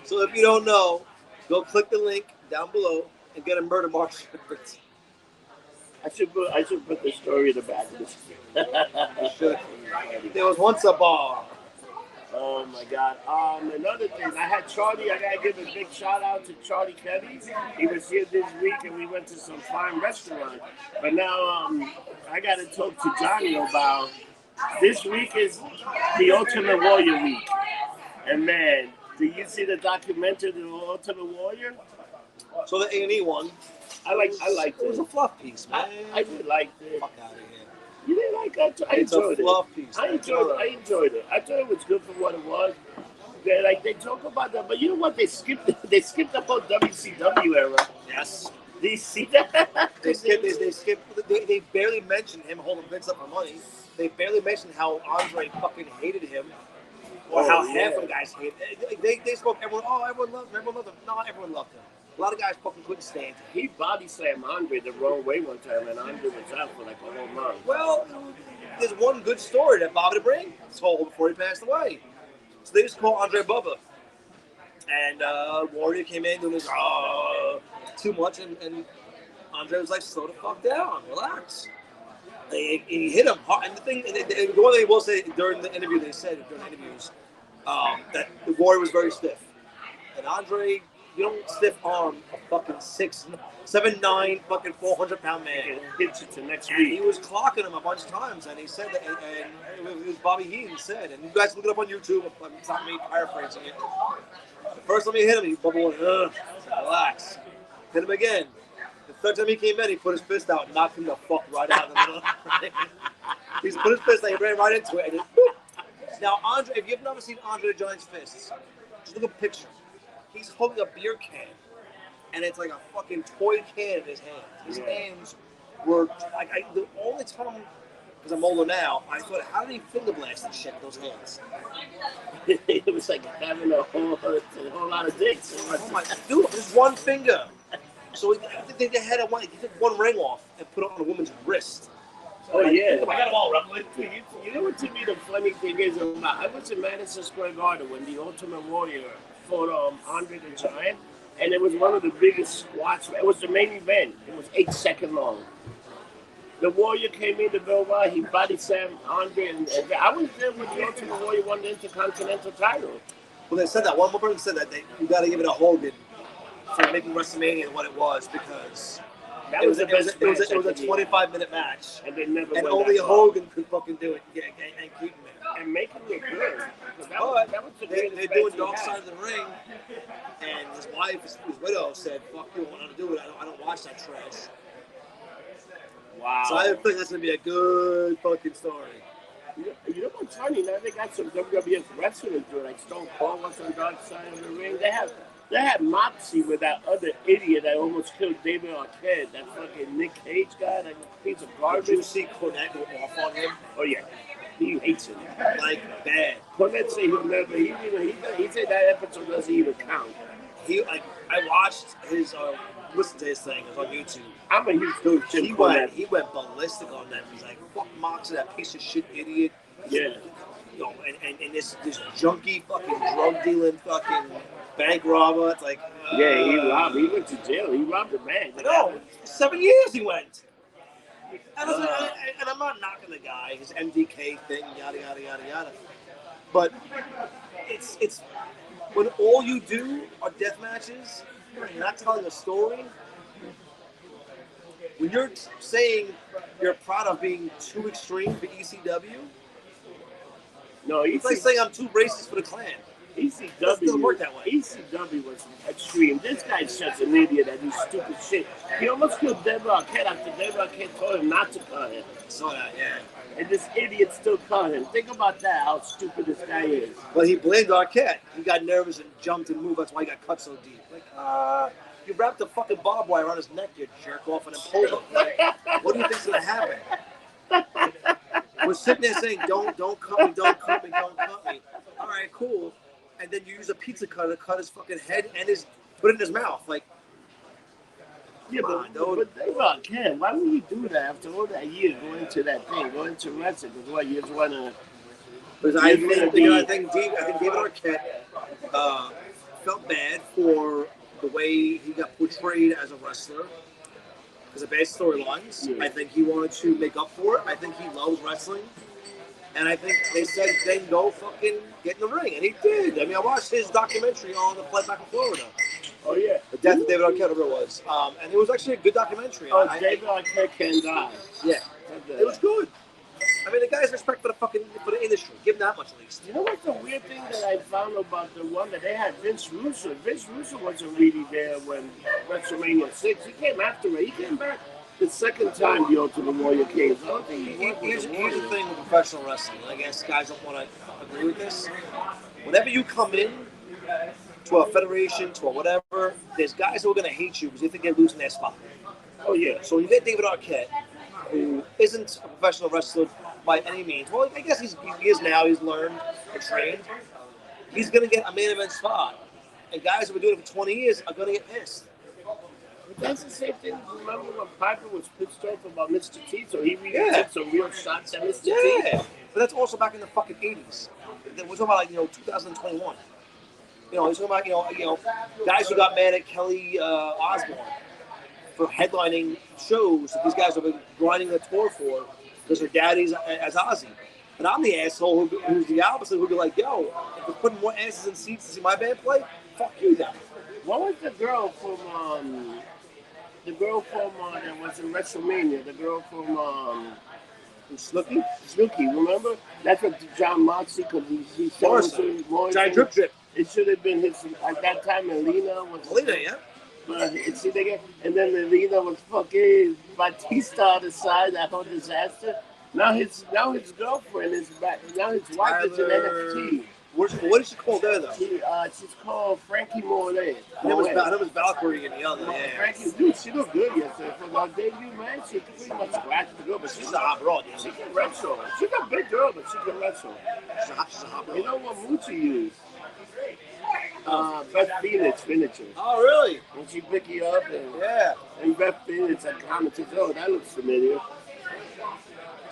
So if you don't know, go click the link down below and get a Murder Bar shirt. I should put the story in the back of this. There was once a bar. Oh my God. Another thing, I had Charlie. I gotta give a big shout out to Charlie Kelly. He was here this week, and we went to some fine restaurant. But now I gotta talk to Johnny about this week is the Ultimate Warrior week, and man, Did you see the documentary, The Ultimate Warrior? So the A&E one. I liked it. It was a fluff piece, man. I really liked it. Fuck out of here. You didn't like it? I enjoyed it. Fluff piece. I enjoyed it. I thought it was good for what it was. They talk about that, but you know what? They skipped the whole WCW era. Yes. Did you see that? They barely mentioned him holding Vince up for money. They barely mentioned how Andre fucking hated him, or how half of the guys hated him. They spoke everyone. Oh, everyone loved him. Not everyone loved him. A lot of guys fucking couldn't stand him. He body slammed Andre the wrong way one time, and Andre was out for like a whole month. Well, there's one good story that Bobby the Brain told before he passed away. So they just called Andre Bubba. And Warrior came in doing this, too much, and Andre was like, slow the fuck down, relax. And he hit him hard. And the one thing they will say during the interview, they said during the interviews, that the Warrior was very stiff. And Andre, you don't stiff arm a fucking 6'9", fucking 400-pound man. Hits it to next week. And he was clocking him a bunch of times, and he said that, and it was Bobby Heenan said, and you guys look it up on YouTube. It's not me paraphrasing it. The first time he hit him, Bubba went, relax. Hit him again. The third time he came in, he put his fist out and knocked him the fuck right out of the middle. He's put his fist out, he ran right into it, and just, boop. Now, Andre, if you've never seen Andre the Giant's fists, just look at a picture. He's holding a beer can, and it's like a fucking toy can in his hands. His hands were, the only time, because I'm older now, I thought, how did he finger blast and shit with those hands? It was like having a whole lot of dicks. Oh my, dude, just one finger. So they had he took one ring off and put it on a woman's wrist. Oh, yeah. I got them all, Rob. You know what to me the funny thing is about? I was in Madison Square Garden when the Ultimate Warrior fought Andre the Giant, and it was one of the biggest squats. It was the main event. It was 8 seconds long. The Warrior came in to build out. He body slammed Andre, and I was there when the Ultimate Warrior won the Intercontinental title. Well, they said that. One more person said that you got to give it a Hogan for making WrestleMania what it was, because it was a 25-minute match, and only Hogan could fucking do it and keep him in. And make him look good. They're doing Dark Side of the Ring, and his wife, his widow, said, "Fuck you, I want to do it. I don't watch that trash." Wow. So I think that's gonna be a good fucking story. You know what's funny? Now they got some WWF wrestlers doing, like Stone Cold was on Dark Side of the Ring. They had Moxie with that other idiot that almost killed David Arquette, that fucking Nick Cage guy, that piece of garbage. Did you see Cornette go off on him? Oh yeah, he hates him like bad. Cornette say he'll never. He said that episode doesn't even count. I watched his listen to his thing. It was on YouTube. I'm a huge dude. He went ballistic on that. He's like, fuck Moxie, that piece of shit idiot. Yeah. And this junkie fucking drug dealing fucking bank robber. It's like, yeah, he went to jail. He robbed a bank. No, 7 years he went. And I'm not knocking the guy, his MDK thing, yada yada yada yada. But it's when all you do are death matches, you're not telling a story. When you're saying you're proud of being too extreme for ECW, no, it's like saying I'm too racist for the Klan. ECW doesn't work that way. ECW was extreme. This guy's just an idiot that do stupid shit. He almost killed David Arquette after David Arquette told him not to cut him. I saw that, yeah. And this idiot still cut him. Think about that, how stupid this guy is. Well, he blamed Arquette. He got nervous and jumped and moved. That's why he got cut so deep. Like, you wrapped the fucking barbed wire on his neck, you jerk off, and then pulled him. Like, what do you think's gonna happen? We're sitting there saying, don't cut me, don't cut me, don't cut me. All right, cool. And then you use a pizza cutter to cut his fucking head and put it in his mouth. Like, yeah, but David Arquette, why would you do that after all that year going to that thing, going to wrestling? Because what, you just want to... I think David Arquette felt bad for the way he got portrayed as a wrestler. Because of bad storylines. Yeah. I think he wanted to make up for it. I think he loves wrestling. And I think they said, then go fucking get in the ring. And he did. I mean, I watched his documentary on the flight back to Florida. Oh, yeah. The Death of David Arquette, whatever it was. And it was actually a good documentary. Oh, David Arquette Can Die. Yeah. It was good. I mean, the guy's respect for the industry. Give him that much at least. You know what's the weird thing that I found about the one that they had Vince Russo? Vince Russo wasn't really there when WrestleMania 6. He came after it. He came back the second time the Ultimate Warrior came. So I don't think Here's the thing with professional wrestling. I guess guys don't want to agree with this. Whenever you come in to a federation, to a whatever, there's guys who are going to hate you because they think they're losing their spot. Oh, yeah. So you get David Arquette, who isn't a professional wrestler by any means. Well, I guess he is now. He's learned and trained. He's going to get a main event spot. And guys who have been doing it for 20 years are going to get pissed. But that's the same thing. Remember when Piper was pissed off about Mr. T? So he really took some real shots at Mr. T? Yeah. But that's also back in the fucking 80s. We're talking about, 2021. He's talking about, guys who got mad at Kelly Osbourne for headlining shows that these guys have been grinding the tour for because their daddy's as Ozzy. And I'm the asshole who's the opposite, who'd be like, yo, if we're putting more asses in seats to see my band play, fuck you then. What was the girl from that was in WrestleMania? The girl from Snooki, remember? That's what John Moxley, because he said to Giant Drip Drip. It should have been his, at that time, Melina was... Melina, yeah. But and then Melina was fucking Batista on the side, that whole disaster. Now his girlfriend is back. Now his wife is in NXT. What is she called there, though? She's called Frankie Monet. Her name was Valkyrie and the other, yeah. Frankie, dude, she looked good yesterday. For her debut, man, she pretty much scratched the girl, but she's a hot broad. She can wrestle. She's a big girl, but she can wrestle. She's a hot broad. You know what Moochie used? Beth Phoenix finisher. Oh, really? When she pick you up and Beth Phoenix at commented, oh, that looks familiar.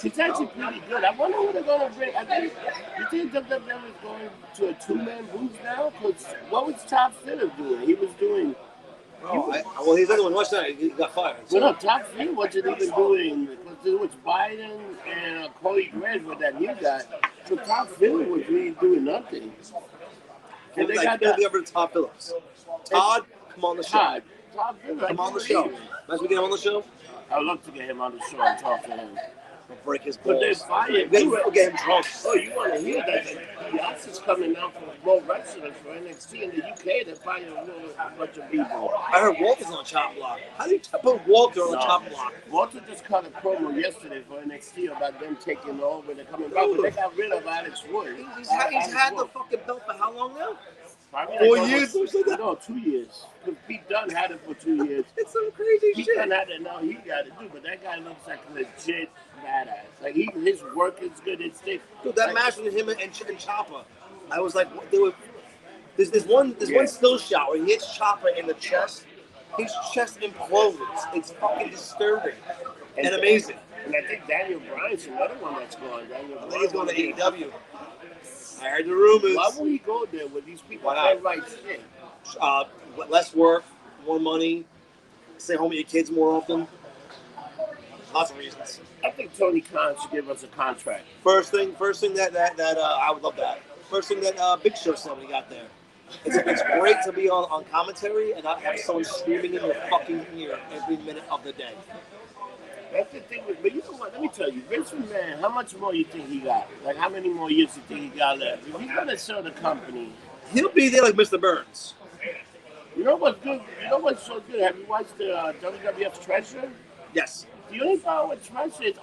She's actually pretty good. I wonder who they're going to bring. You think WWE is going to a two-man booth now? Because what was Top Filler doing? He was doing... Well, he's the other one. What's that? He got fired. So. Well, no, Top Filler wasn't even doing... Because it was Biden and Cody Grant with that new guy. So Top Filler was really doing nothing. And they got the other Todd Phillips. Todd, come on the show. Todd Phillips. Come on the show. Nice to get him on the show. I'd love to get him on the show and talk to him. We'll break his balls. But they're fired. We'll get him drunk. Oh, you want to hear that? The Yachts coming out for more wrestlers for NXT in the UK. They're firing a bunch of people. I heard Walter's on the chop block. How do you put Walter on the chop block? Walter just cut a promo yesterday for NXT about them taking over. They're coming back, but they got rid of Alex Wood. He's had the fucking belt for how long now? Probably 4 years or something? No, 2 years. Because Pete Dunne had it for 2 years. It's some crazy Pete shit. Dunne had it, now he got it too, but that guy looks like a legit badass. Like, his work is good. It's thick. Dude, that match with him and Ciampa, I was like, there's one still shot where he hits Ciampa in the chest. His chest implodes. It's fucking disturbing and amazing. And I think Daniel Bryan's another one that's going. I think he's going to AEW. I heard the rumors. Why would he go there with these people that write shit? Less work, more money, stay home with your kids more often. Lots of reasons. I think Tony Khan should give us a contract. First thing that I would love that. First thing that Big Show said when he got there. It's great to be on commentary and not have someone screaming in your fucking ear every minute of the day. That's the thing but you know what? Let me tell you, Vince McMahon, how much more you think he got? Like, how many more years you think he got left? If he's gonna sell the company, he'll be there like Mr. Burns. You know what's good? You know what's so good? Have you watched the WWF Treasure? Yes. The only problem with Treasure is,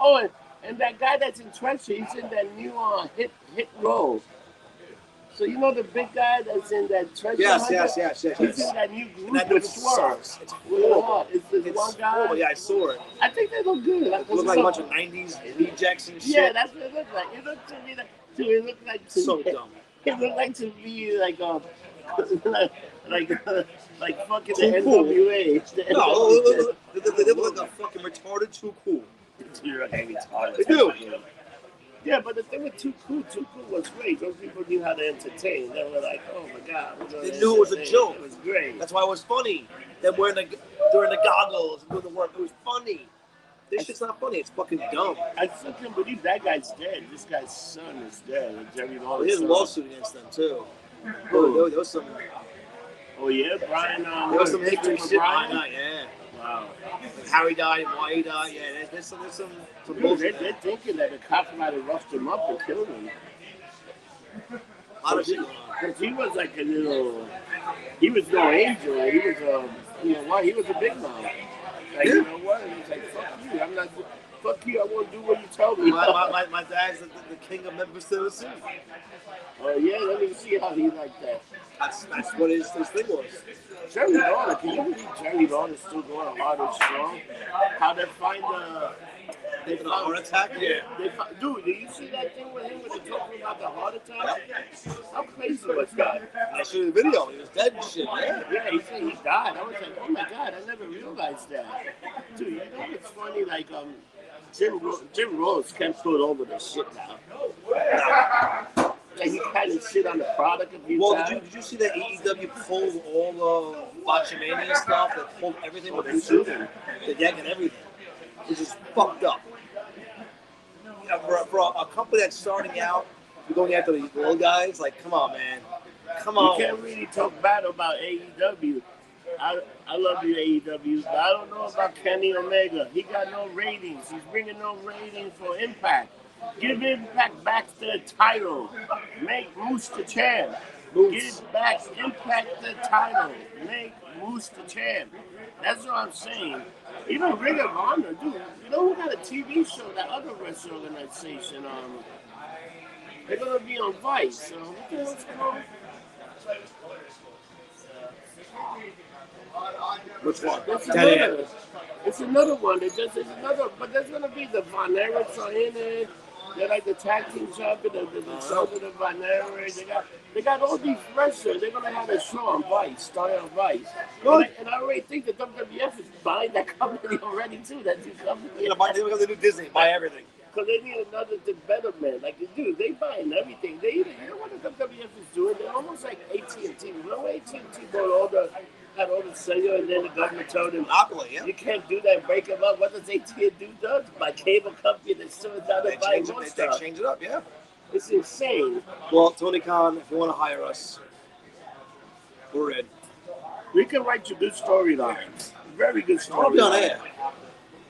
and that guy that's in Treasure, he's in that new hit role. So you know the big guy that's in that Treasure? Yes. He's in that new group that with Swerve. It's horrible. It's one guy. Horrible. Yeah, I saw it. I think they look good. It looked like a bunch of 90s rejects and shit. Yeah, that's what it looked like. It looked to me it looked like to so me, dumb. It looked like to me like like fucking too the cool. NWA. No, they look like a fucking retarded too cool. You're retarded. They do. Yeah, but the thing with Too Cool was great. Those people knew how to entertain. They were like, oh my God. They knew it was a joke. It was great. That's why it was funny. Them wearing during the goggles and doing the work. It was funny. This shit's not funny. It's fucking dumb. I still can't believe that guy's dead. This guy's son is dead. Jerry Lawler. He has a lawsuit against them, too. There was some... Oh, yeah? Brian... there was some history shit behind that, yeah. Wow. how he died and why he died. Yeah, there's some Dude, bullshit. they're thinking that the cops might have roughed him up and killed him. A lot of shit going on. Because he was like a little, he was no angel. He was you know what? He was a big man. Like, you know what? And he's like, fuck you. I'm not, fuck you. I won't do what you tell me. My dad's the king of Memphis, Tennessee. Oh, yeah, let me see how he like that. That's what his thing was. Jerry Lawler, can you believe Jerry Lawler is still going hard and strong? How they find They found a heart attack? Yeah. Dude, did you see that thing with him when they talking about the heart attack? How crazy was that? I showed you the video. He was dead and shit. Yeah, he said he died. I was like, oh my God, I never realized that. Dude, you know what's funny? Like, Jim Rose can't put over the shit now. Like, he kind of shit on the product of his did you see that AEW pulled all the Botchamania stuff? That pulled everything with the suit, the deck and everything, which is fucked up. You know, for a company that's starting out, you're going after these little guys. Like, come on, man, come on. You can't really talk bad about AEW. I love you, AEW, but I don't know about Kenny Omega. He got no ratings. He's bringing no ratings for Impact. Give Impact back the title. Make Moose the champ. Give back Impact the title. Make Moose the champ. That's what I'm saying. Even Ring of Honor, dude. You know who got a TV show? That other wrestling organization. They're gonna be on Vice. What the hell's it called? Which one? It's another one. It's another, but there's gonna be the Von Erichs are in it. They're like the tag team champion, the sons of the Von Erichs. They got all these wrestlers. They're gonna have a show on Vice, starting on Vice. And I already think the WWF is buying that company already too. That new company. They're gonna do Disney, buy everything. Because they need another development. Like, dude, they buying everything. You know what the WWF is doing? They're almost like AT&T. You know, AT&T bought had all the cellular, and then the government told them, monopoly, yeah. You can't do that and break them up. What does AT&T do? My cable company that still down to buy more stuff. They change it up, yeah. It's insane. Well, Tony Khan, if you want to hire us, we're in. We can write you good storylines. Very good storylines. I'll be on air.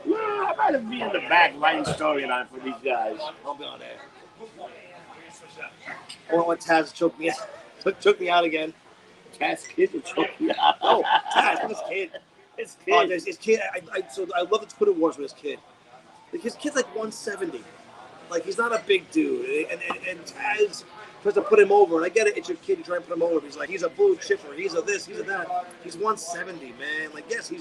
No, I'd rather be in the back writing storyline for these guys. I'll be on air. I want Taz to choke me out again. Taz kid to choke me out. Oh, Taz, this kid. His kid. I love the Twitter wars with his kid. His kid's like 170. Like, he's not a big dude. And Taz tries to put him over. And I get it, it's your kid, you try and put him over. He's like, he's a blue chipper. He's a this, he's a that. He's 170, man. Like, yes,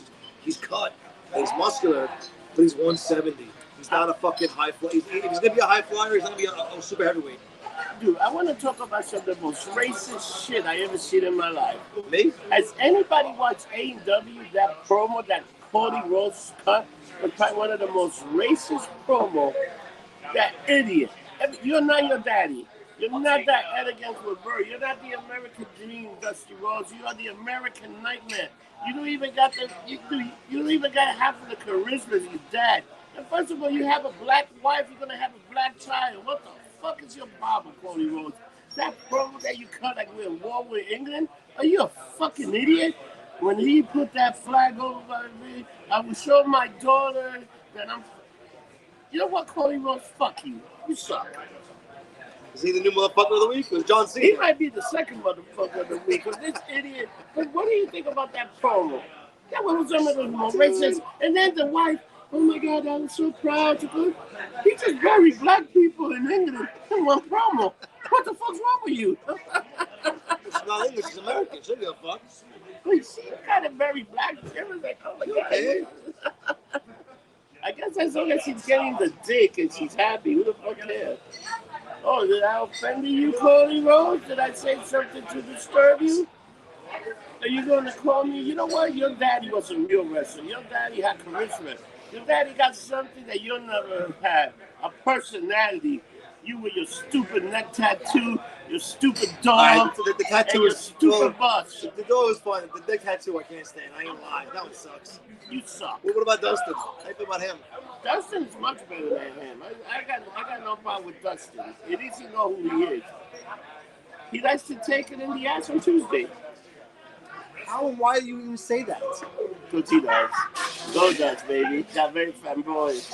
he's cut. He's muscular, but he's 170. He's not a fucking high flyer. If he's going to be a high flyer, he's going to be a super heavyweight. Dude, I want to talk about some of the most racist shit I ever seen in my life. Me? Has anybody watched AEW, that promo that Cody Rhodes cut? Was probably one of the most racist promo. That idiot. You're not your daddy. You're not that elegant Levert. You're not the American dream, Dusty Rhodes. You are the American nightmare. You don't even got you don't even got half of the charisma as your dad. And first of all, you have a black wife. You're gonna have a black child. What the fuck is your problem, Cody Rhodes? That promo that you cut like we're in war with England? Are you a fucking idiot? When he put that flag over me, I will show my daughter that I'm. You know what, Cody Rhodes? Fuck you. You suck. Is he the new motherfucker of the week? Or John Cena? He might be the second motherfucker of the week. Because this idiot. But what do you think about that promo? That was some of the most racist. And then the wife. Oh my God, I'm so proud to go. He just buried black people in England in one promo. What the fuck's wrong with you? She's not English, she's American. She don't give a fuck. Like, she kind of very black. She was like, oh my God. I guess as long as she's getting the dick and she's happy, who the fuck cares? Oh, did I offend you, Cody Rhodes? Did I say something to disturb you? Are you going to call me? You know what? Your daddy was a real wrestler. Your daddy had charisma. Your daddy got something that you'll never have. A personality. You with your stupid neck tattoo, your stupid dog, the tattoo and your is stupid bus. The dog is fun. The neck tattoo I can't stand. I ain't lying. That one sucks. You suck. What about Dustin? How do you feel about him? Dustin is much better than him. I got no problem with Dustin. At least you know who he is. He likes to take it in the ass on Tuesday. How and why do you even say that? Because he does. Go Dutch, baby. Got very fat boys.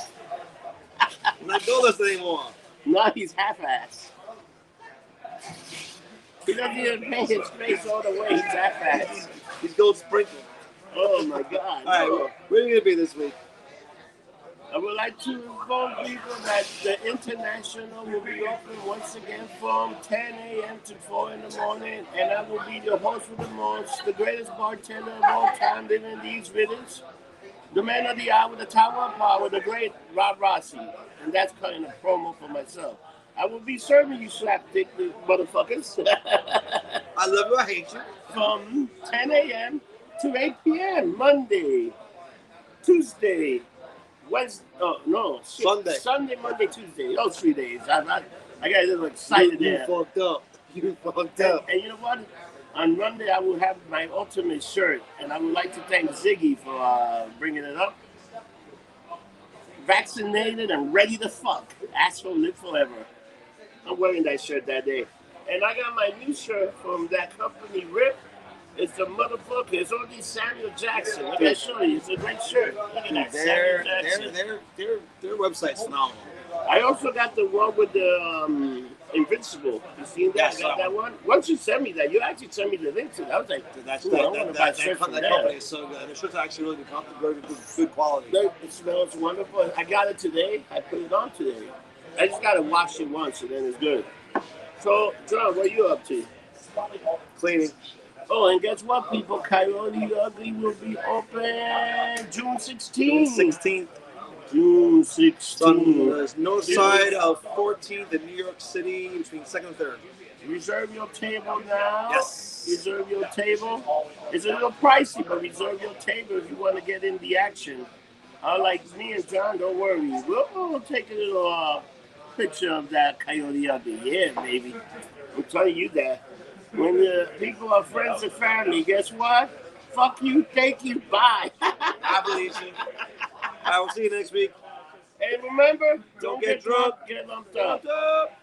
Not Goldust anymore. No, he's half-ass. He doesn't even paint his face all the way. He's half-ass. He's gold sprinkled. Oh, my God. All right, well, where are you going to be this week? I would like to inform people that the International will be open once again from 10 a.m. to 4 in the morning, and I will be the host of the most, the greatest bartender of all time living in these Village, the man of the hour, the tower of power, the great Rob Rossi, and that's kind of a promo for myself. I will be serving you slapdick motherfuckers. I love you, I hate you. From 10 a.m. to 8 p.m. Monday, Tuesday, Wednesday, Sunday, Monday, Tuesday. Those 3 days. I got a little excited there. You fucked up. And you know what? On Monday, I will have my ultimate shirt, and I would like to thank Ziggy for bringing it up. Vaccinated and ready to fuck. Asshole live forever. I'm wearing that shirt that day. And I got my new shirt from that company, Rip. It's the motherfucker. It's only Samuel Jackson. Like I show you, it's a great shirt. Look at that, Samuel Jackson. Their website's phenomenal. I also got the one with the Invincible. You seen that? Yes, I got that one. Once you sent me that, you actually sent me the link to it. I was like, that company is so good. And the shirts are actually really good quality. It smells wonderful. I got it today. I put it on today. I just got to wash it once, and then it's good. So, John, what are you up to? Cleaning. Oh, and guess what, people? Coyote Ugly will be open June 16th. June 16th. On the north side of 14th in New York City between 2nd and 3rd. Reserve your table now. Yes. Reserve your table. It's a little pricey, but reserve your table if you want to get in the action. Like me and John, don't worry. We'll take a little picture of that Coyote Ugly. Yeah, baby. I'm telling you that. When the people are friends and family, guess what? Fuck you, thank you, bye. I believe you. I will see you next week. And remember, don't get drunk, get lumped up.